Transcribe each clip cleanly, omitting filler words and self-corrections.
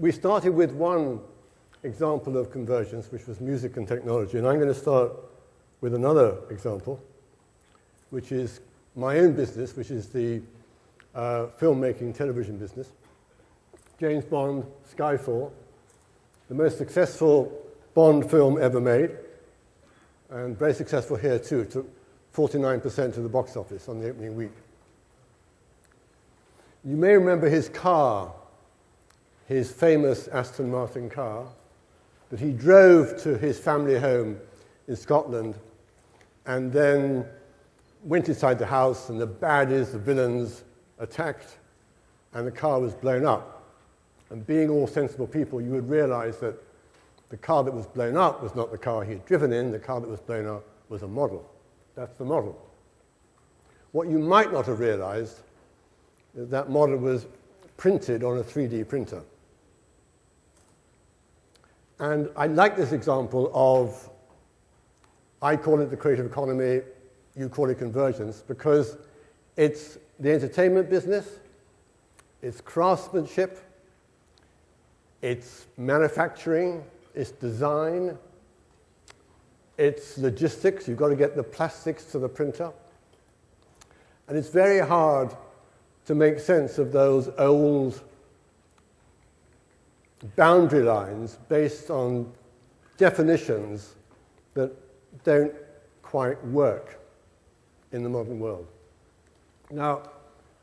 we started with one example of convergence, which was music and technology, and I'm going to start with another example, which is my own business, which is the filmmaking television business. James Bond, Skyfall, the most successful Bond film ever made, and very successful here too. Took 49% of the box office on the opening week. You may remember his car, his famous Aston Martin car, that he drove to his family home in Scotland and then went inside the house, and the baddies, the villains, attacked, and the car was blown up. And being all sensible people, you would realize that the car that was blown up was not the car he had driven in. The car that was blown up was a model. That's the model. What you might not have realized is that model was printed on a 3D printer. And I like this example of, I call it the creative economy, you call it convergence, because it's the entertainment business, it's craftsmanship, it's manufacturing, it's design, it's logistics. You've got to get the plastics to the printer. And it's very hard to make sense of those old boundary lines based on definitions that don't quite work in the modern world. Now,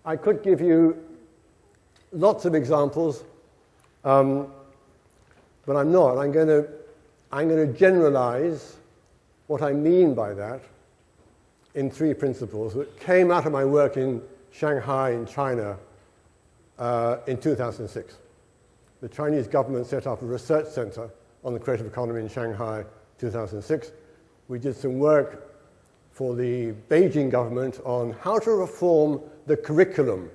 I could give you lots of examples, but I'm not. I'm going to generalize what I mean by that in three principles that came out of my work in Shanghai in China in 2006. The Chinese government set up a research center on the creative economy in Shanghai 2006. We did some work for the Beijing government on how to reform the curriculum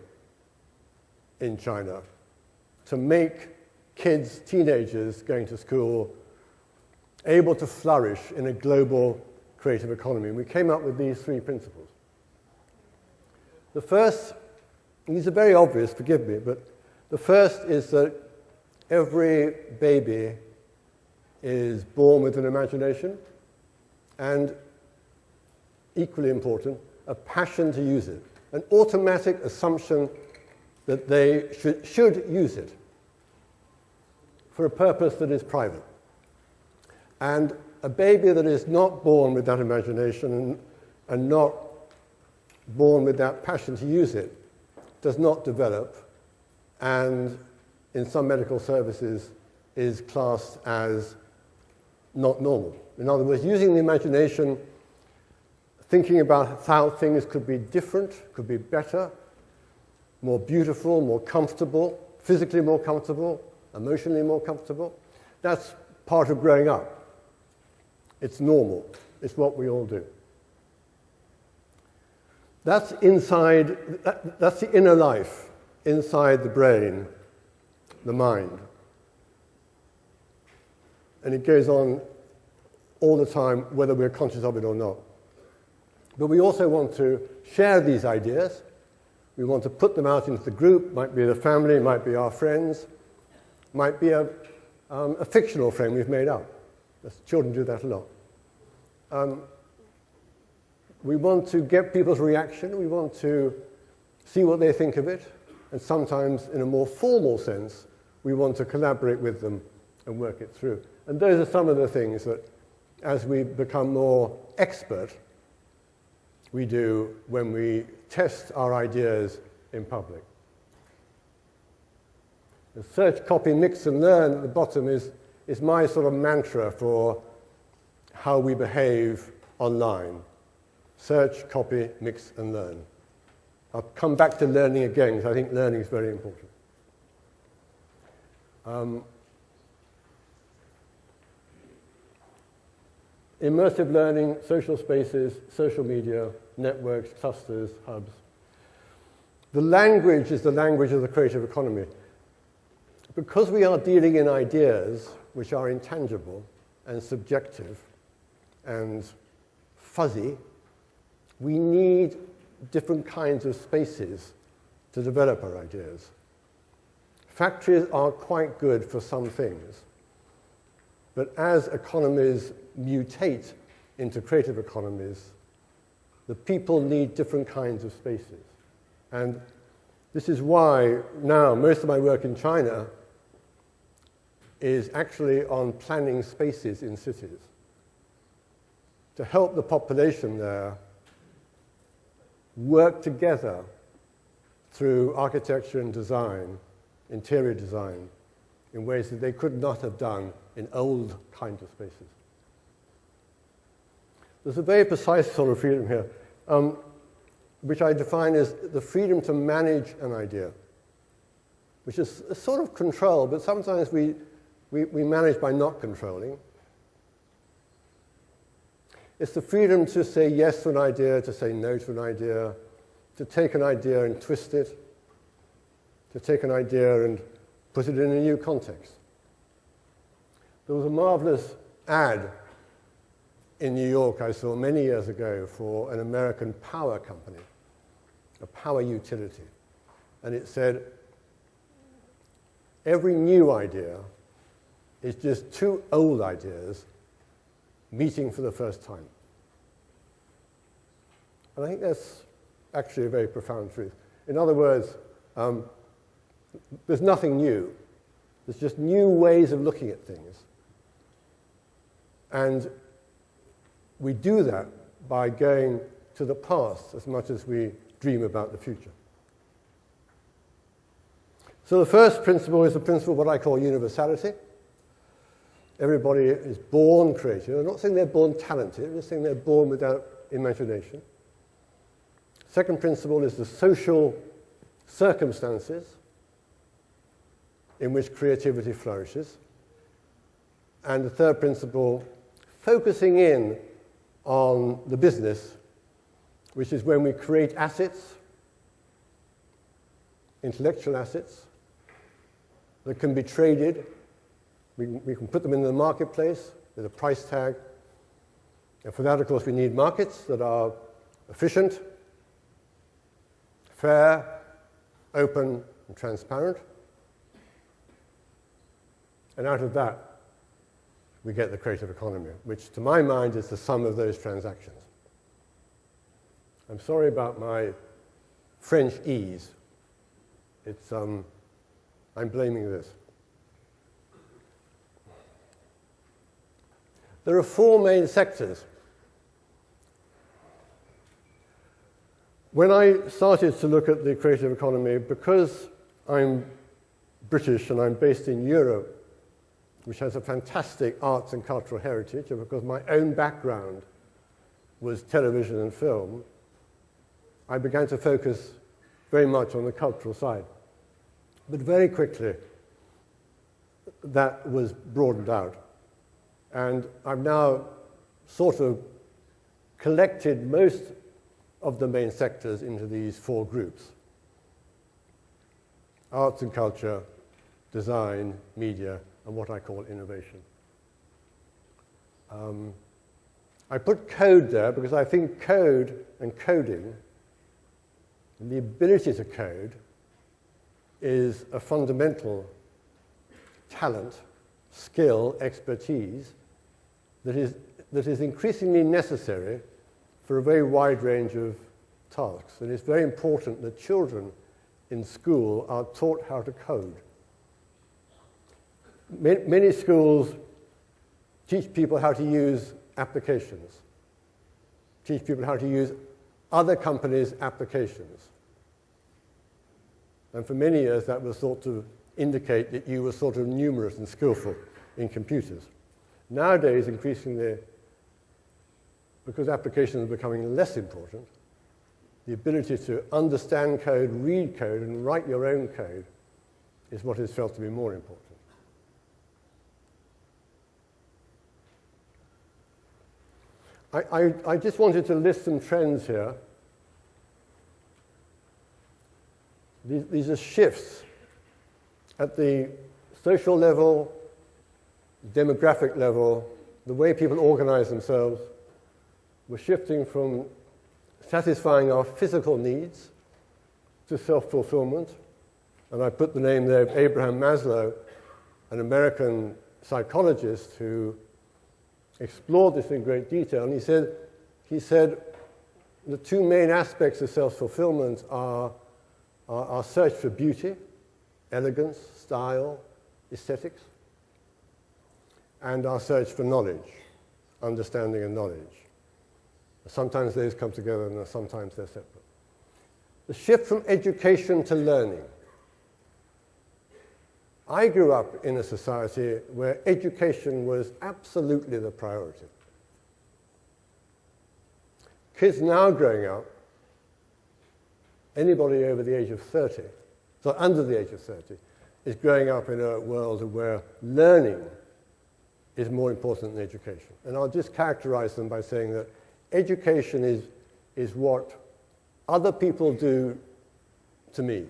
in China to make kids, teenagers going to school, able to flourish in a global creative economy. And we came up with these three principles. The first, and these are very obvious, forgive me, but the first is that every baby is born with an imagination, and equally important, a passion to use it, an automatic assumption that they should use it for a purpose that is private. And a baby that is not born with that imagination and not born with that passion to use it does not develop, and in some medical services is classed as not normal. In other words, using the imagination, thinking about how things could be different, could be better, more beautiful, more comfortable, physically more comfortable, emotionally more comfortable, that's part of growing up. It's normal. It's what we all do. That's inside, that's the inner life, inside the brain, the mind. And it goes on all the time, whether we're conscious of it or not. But we also want to share these ideas. We want to put them out into the group. Might be the family, might be our friends, might be a fictional friend we've made up. Children do that a lot. We want to get people's reaction. We want to see what they think of it. And sometimes, in a more formal sense, we want to collaborate with them and work it through. And those are some of the things that, as we become more expert, we do when we test our ideas in public. The search, copy, mix, and learn at the bottom is my sort of mantra for how we behave online. Search, copy, mix, and learn. I'll come back to learning again, because I think learning is very important. Immersive learning, social spaces, social media, networks, clusters, hubs. The language is the language of the creative economy. Because we are dealing in ideas which are intangible and subjective and fuzzy, we need different kinds of spaces to develop our ideas. factories are quite good for some things, but as economies mutate into creative economies, the people need different kinds of spaces. And this is why now most of my work in China is actually on planning spaces in cities to help the population there work together through architecture and design, interior design, in ways that they could not have done in old kinds of spaces. There's a very precise sort of freedom here, which I define as the freedom to manage an idea, which is a sort of control, but sometimes we manage by not controlling. It's the freedom to say yes to an idea, to say no to an idea, to take an idea and twist it, to take an idea and put it in a new context. There was a marvelous ad in New York I saw many years ago for an American power company, a power utility. And it said, every new idea is just two old ideas meeting for the first time. And I think that's actually a very profound truth. In other words, there's nothing new. There's just new ways of looking at things. And we do that by going to the past as much as we dream about the future. So the first principle is the principle of what I call universality. Everybody is born creative. I'm not saying they're born talented, I'm just saying they're born without imagination. Second principle is the social circumstances in which creativity flourishes. And the third principle, focusing in on the business, which is when we create assets, intellectual assets, that can be traded. We can put them in the marketplace with a price tag. And for that, of course, we need markets that are efficient, fair, open, and transparent. And out of that, we get the creative economy, which to my mind is the sum of those transactions. I'm sorry about my French ease. It's, I'm blaming this. There are four main sectors. When I started to look at the creative economy, because I'm British and I'm based in Europe, which has a fantastic arts and cultural heritage, and because my own background was television and film, I began to focus very much on the cultural side. But very quickly, that was broadened out. And I've now sort of collected most of the main sectors into these four groups: arts and culture, design, media, and what I call innovation. I put code there because I think code and coding, and the ability to code, is a fundamental talent, skill, expertise that is increasingly necessary for a very wide range of tasks. And it's very important that children in school are taught how to code. Many schools teach people how to use applications, teach people how to use other companies' applications. And for many years, that was thought to indicate that you were sort of numerate and skillful in computers. Nowadays, increasingly, because applications are becoming less important, the ability to understand code, read code, and write your own code is what is felt to be more important. I just wanted to list some trends here. These are shifts at the social level, demographic level, the way people organize themselves. We're shifting from satisfying our physical needs to self-fulfillment, And I put the name there of Abraham Maslow, an American psychologist who explored this in great detail. And he said the two main aspects of self-fulfillment are our search for beauty, elegance, style, aesthetics, and our search for knowledge, understanding and knowledge. Sometimes those come together and sometimes they're separate. The shift from education to learning. I grew up in a society where education was absolutely the priority. Kids now growing up, anybody over the age of 30, so under the age of 30, is growing up in a world where learning is more important than education. And I'll just characterize them by saying that education is what other people do to me,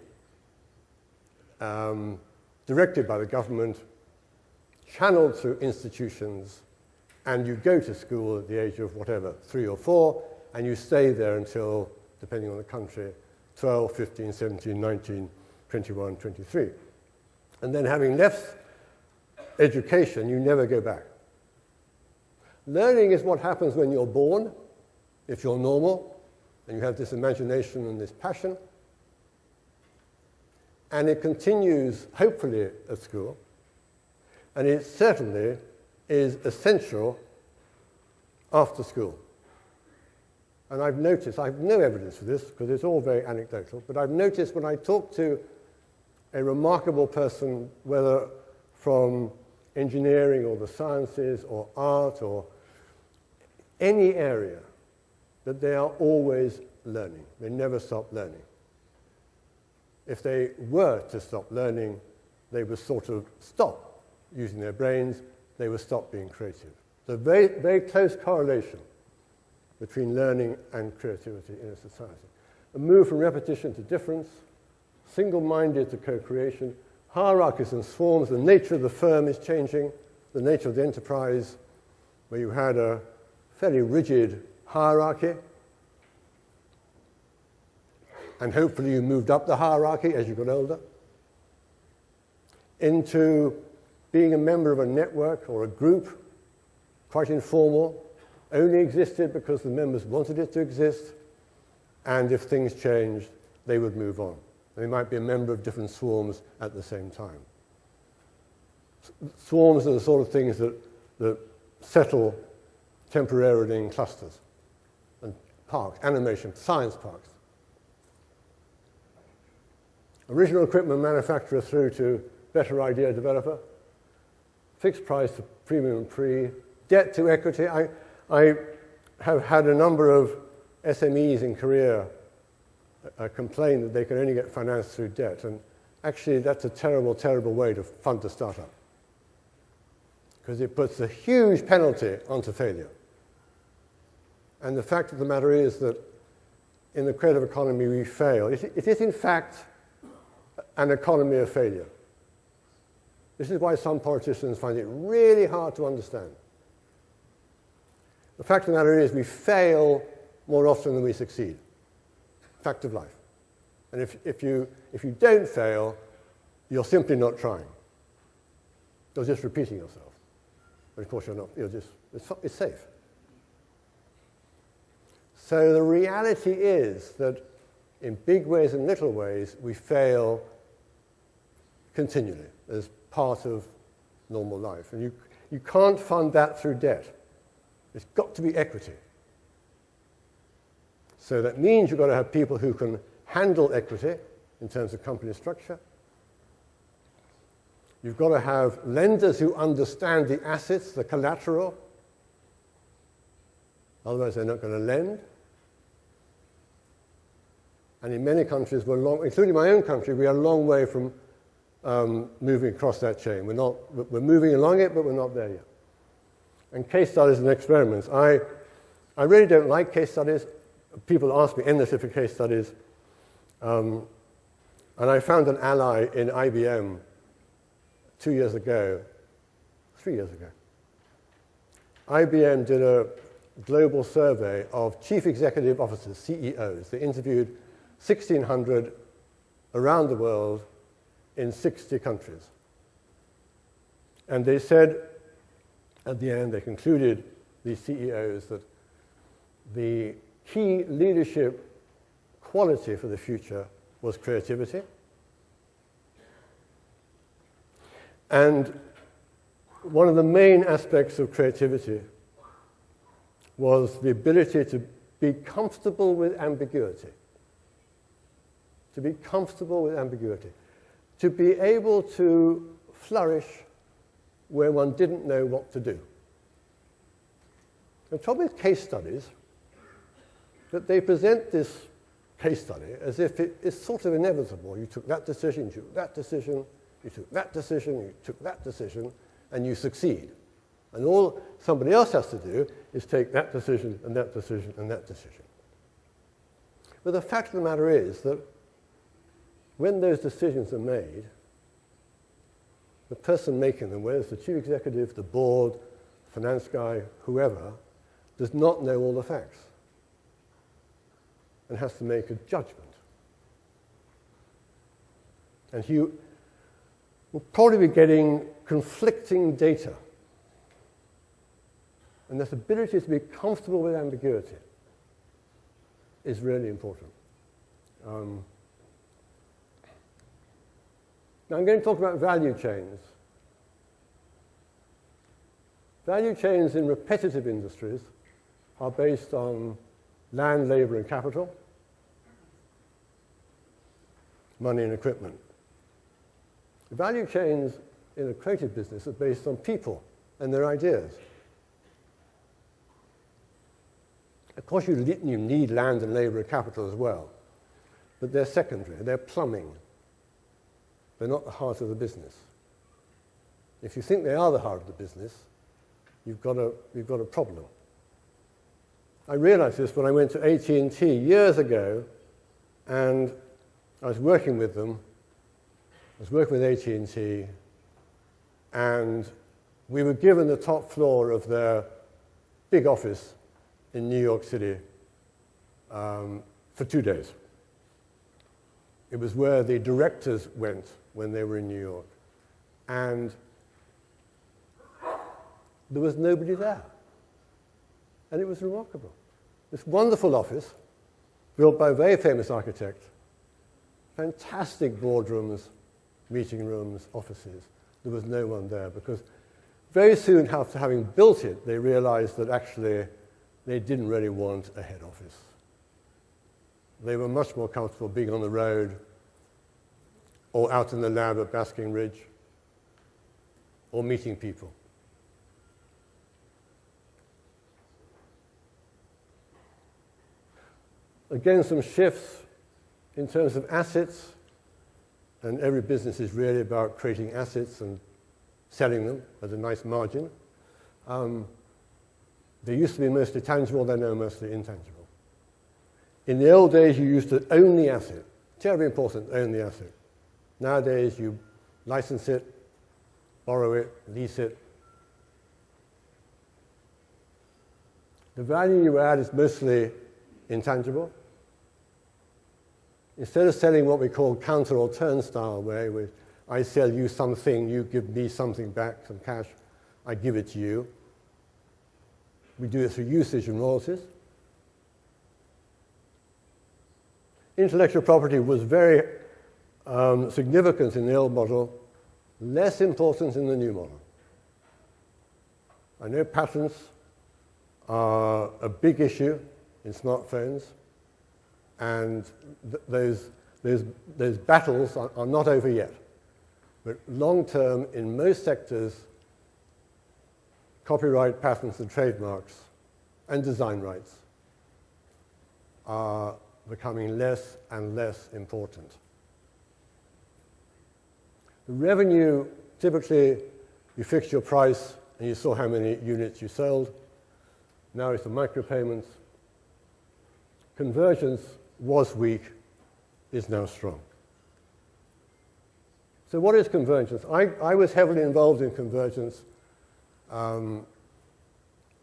directed by the government, channeled through institutions, and you go to school at the age of whatever, 3 or 4, and you stay there until, depending on the country, 12, 15, 17, 19, 21, 23. And then having left education, you never go back. Learning is what happens when you're born, if you're normal, and you have this imagination and this passion. And it continues, hopefully, at school. And it certainly is essential after school. And I've noticed, I have no evidence for this, because it's all very anecdotal, but I've noticed when I talk to a remarkable person, whether from engineering or the sciences or art or any area, that they are always learning. They never stop learning. If they were to stop learning, they would sort of stop using their brains, they would stop being creative. There's a very, very close correlation between learning and creativity in a society. A move from repetition to difference, single-minded to co-creation, hierarchies and swarms. The nature of the firm is changing, the nature of the enterprise, where you had a fairly rigid hierarchy, and hopefully you moved up the hierarchy as you got older, into being a member of a network or a group, quite informal, only existed because the members wanted it to exist, and if things changed, they would move on. They might be a member of different swarms at the same time. Swarms are the sort of things that settle temporarily in clusters, and parks, animation, science parks. Original equipment manufacturer through to better idea developer, fixed price to premium and pre, debt to equity. I have had a number of SMEs in Korea complain that they can only get financed through debt. And actually, that's a terrible, terrible way to fund a startup, because it puts a huge penalty onto failure. And the fact of the matter is that in the creative economy, we fail. It is, in fact, an economy of failure. This is why some politicians find it really hard to understand. The fact of the matter is we fail more often than we succeed. Fact of life. And if you don't fail, you're simply not trying. You're just repeating yourself. But of course you're not. It's safe. So the reality is that in big ways and little ways, we fail continually as part of normal life. And you can't fund that through debt. It's got to be equity. So that means you've got to have people who can handle equity in terms of company structure. You've got to have lenders who understand the assets, the collateral. Otherwise, they're not going to lend. And in many countries, including my own country, we are a long way from moving across that chain. We're moving along it, but we're not there yet. And case studies and experiments. I really don't like case studies. People ask me endlessly for case studies. And I found an ally in IBM 3 years ago. IBM did a global survey of chief executive officers, CEOs. They interviewed 1,600 around the world in 60 countries. And they said, at the end, they concluded, these CEOs, that the key leadership quality for the future was creativity. And one of the main aspects of creativity was the ability to be comfortable with ambiguity. To be comfortable with ambiguity. To be able to flourish where one didn't know what to do. The trouble with case studies, that they present this case study as if it is sort of inevitable. You took that decision, you took that decision, you took that decision, you took that decision, and you succeed. And all somebody else has to do is take that decision and that decision and that decision. But the fact of the matter is that when those decisions are made, the person making them, whether it's the chief executive, the board, finance guy, whoever, does not know all the facts and has to make a judgment. And he will probably be getting conflicting data. And this ability to be comfortable with ambiguity is really important. Now I'm going to talk about value chains. Value chains in repetitive industries are based on land, labor, and capital, money and equipment. The value chains in a creative business are based on people and their ideas. Of course, you need land and labor and capital as well, but they're secondary, they're plumbing. They're not the heart of the business. If you think they are the heart of the business, you've got a problem. I realized this when I went to AT&T years ago, and I was working with them. I was working with AT&T, and we were given the top floor of their big office in New York City for 2 days. It was where the directors went when they were in New York. And there was nobody there. And it was remarkable. This wonderful office, built by a very famous architect, fantastic boardrooms, meeting rooms, offices. There was no one there because very soon after having built it, they realized that actually they didn't really want a head office. They were much more comfortable being on the road or out in the lab at Basking Ridge or meeting people. Again, some shifts in terms of assets, and every business is really about creating assets and selling them at a nice margin. They used to be mostly tangible, they're now mostly intangible. In the old days, you used to own the asset. Terribly important, own the asset. Nowadays, you license it, borrow it, lease it. The value you add is mostly intangible. Instead of selling what we call counter or turnstile way, where I sell you something, you give me something back, some cash, I give it to you. We do it through usage and royalties. Intellectual property was very significant in the old model, less important in the new model. I know patents are a big issue in smartphones, and those battles are not over yet. But long term, in most sectors, copyright, patents, and trademarks, and design rights are becoming less and less important. The revenue, typically, you fix your price, and you saw how many units you sold. Now it's the micropayments. Convergence was weak, is now strong. So what is convergence? I was heavily involved in convergence in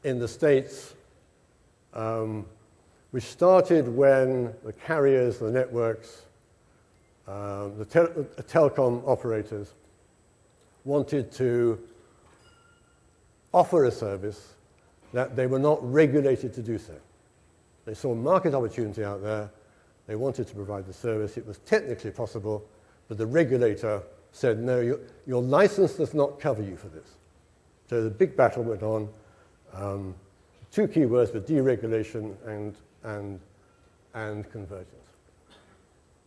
the States, which started when the carriers, the networks, the telecom operators wanted to offer a service that they were not regulated to do so. They saw a market opportunity out there. They wanted to provide the service. It was technically possible, but the regulator said, no, your license does not cover you for this. So the big battle went on. Two key words were deregulation and convergence.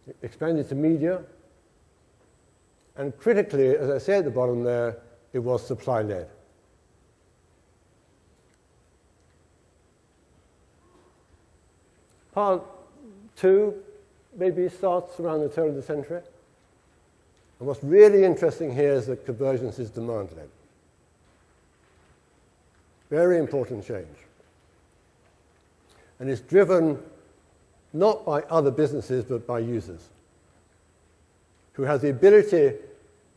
It expanded to media, and critically, as I say at the bottom there, it was supply-led. Part two maybe starts around the turn of the century. And what's really interesting here is that convergence is demand-led. Very important change. And it's driven not by other businesses, but by users who have the ability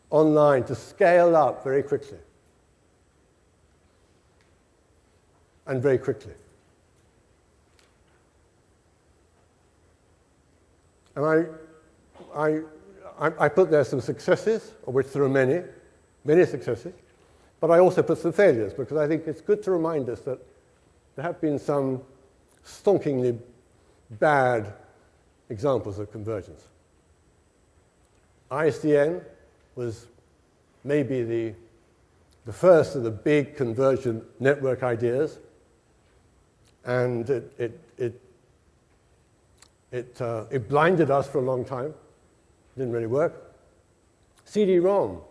online to scale up very quickly. And very quickly. And I put there some successes, of which there are many, many successes, but I also put some failures, because I think it's good to remind us that there have been some stonkingly bad examples of convergence. ISDN was maybe the first of the big convergent network ideas, and it blinded us for a long time. Didn't really work. CD-ROM.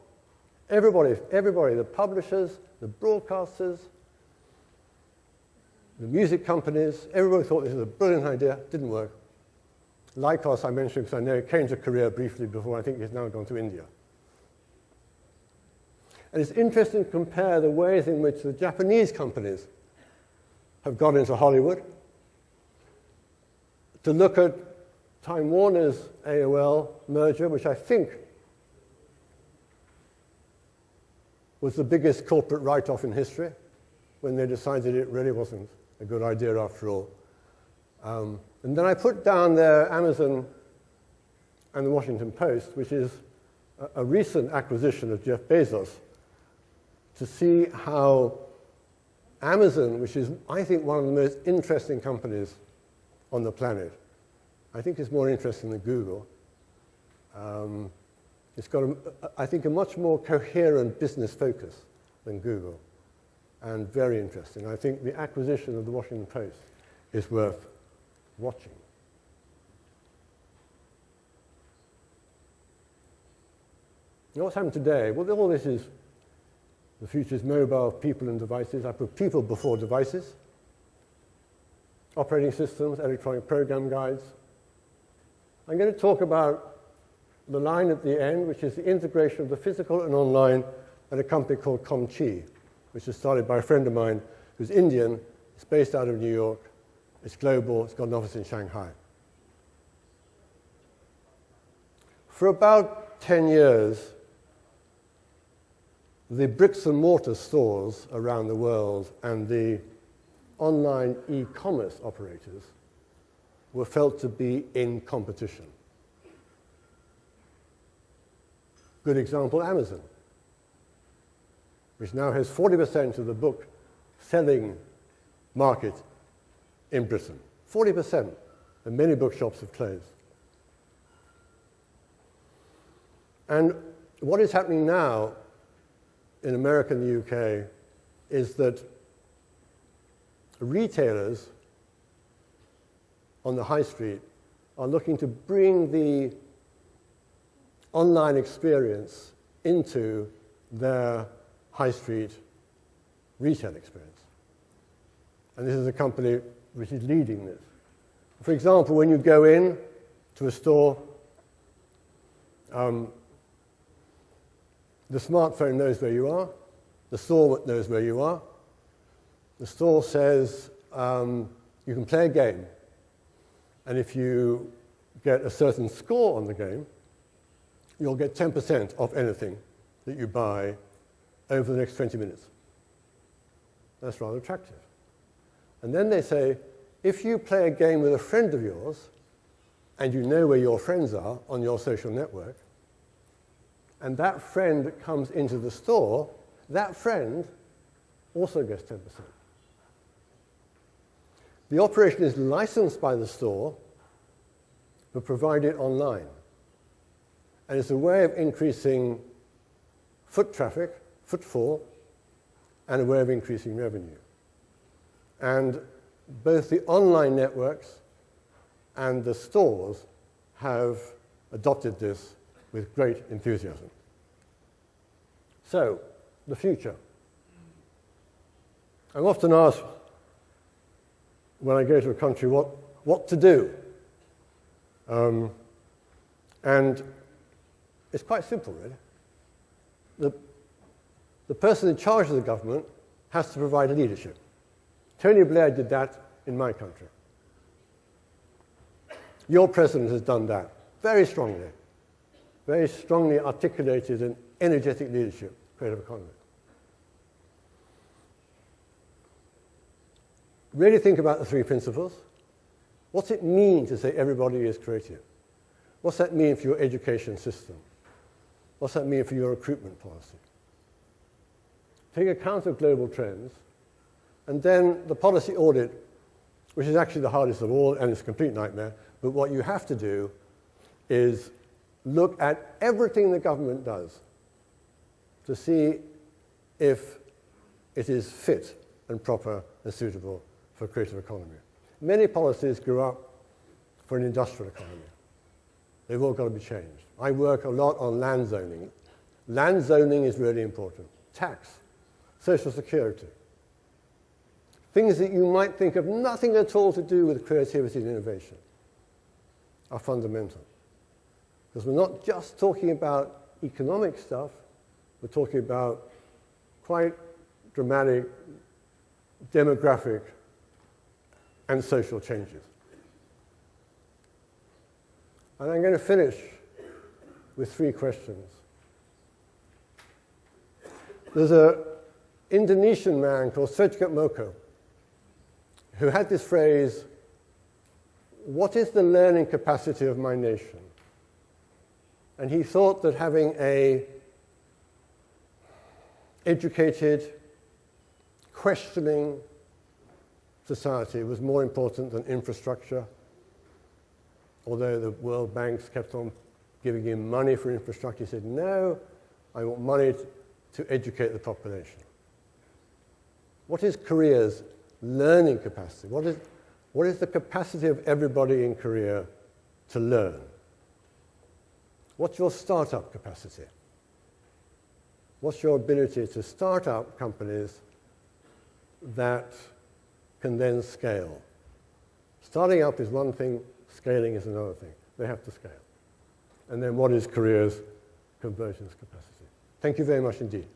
Everybody, the publishers, the broadcasters, the music companies, everybody thought this was a brilliant idea. Didn't work. Lycos I mentioned because I know it came to Korea briefly before. I think it's now gone to India. And it's interesting to compare the ways in which the Japanese companies have got into Hollywood, to look at Time Warner's AOL merger, which I think was the biggest corporate write-off in history, when they decided it really wasn't a good idea after all. And then I put down there Amazon and the Washington Post, which is a recent acquisition of Jeff Bezos, to see how Amazon, which is, I think, one of the most interesting companies on the planet. I think it's more interesting than Google. It's got, I think, a much more coherent business focus than Google, and very interesting. I think the acquisition of the Washington Post is worth watching. You know what's happened today? Well, all this is, the future is mobile, people and devices. I put people before devices. Operating systems, electronic program guides. I'm going to talk about the line at the end, which is the integration of the physical and online at a company called ComChi, which was started by a friend of mine who's Indian. It's based out of New York. It's global. It's got an office in Shanghai. For about 10 years, the bricks and mortar stores around the world and the online e-commerce operators were felt to be in competition. Good example, Amazon, which now has 40% of the book selling market in Britain. 40%, and many bookshops have closed. And what is happening now in America and the UK is that retailers on the high street are looking to bring the online experience into their high street retail experience. And this is a company which is leading this. For example, when you go in to a store, the smartphone knows where you are, the store knows where you are. The store says you can play a game, and if you get a certain score on the game, you'll get 10% off anything that you buy over the next 20 minutes. That's rather attractive. And then they say, if you play a game with a friend of yours, and you know where your friends are on your social network, and that friend comes into the store, that friend also gets 10%. The operation is licensed by the store, but provided online. And it's a way of increasing foot traffic, footfall, and a way of increasing revenue. And both the online networks and the stores have adopted this with great enthusiasm. So, the future. I'm often asked when I go to a country what to do. And it's quite simple, really. The person in charge of the government has to provide leadership. Tony Blair did that in my country. Your president has done that very strongly articulated and energetic leadership, creative economy. Really think about the three principles. What's it mean to say everybody is creative? What's that mean for your education system? What's that mean for your recruitment policy? Take account of global trends, and then the policy audit, which is actually the hardest of all, and it's a complete nightmare, but what you have to do is look at everything the government does to see if it is fit and proper and suitable for a creative economy. Many policies grew up for an industrial economy. They've all got to be changed. I work a lot on land zoning. Land zoning is really important. Tax, social security. Things that you might think have nothing at all to do with creativity and innovation are fundamental. Because we're not just talking about economic stuff, we're talking about quite dramatic demographic and social changes. And I'm going to finish with three questions. There's an Indonesian man called Sejkat Moko who had this phrase, "What is the learning capacity of my nation?" And he thought that having an educated, questioning society was more important than infrastructure, although the World Banks kept on giving him money for infrastructure. He said, no, I want money to educate the population. What is Korea's learning capacity? What is the capacity of everybody in Korea to learn? What's your startup capacity? What's your ability to start up companies that can then scale? Starting up is one thing, scaling is another thing. They have to scale. And then what is Korea's convergence capacity? Thank you very much indeed.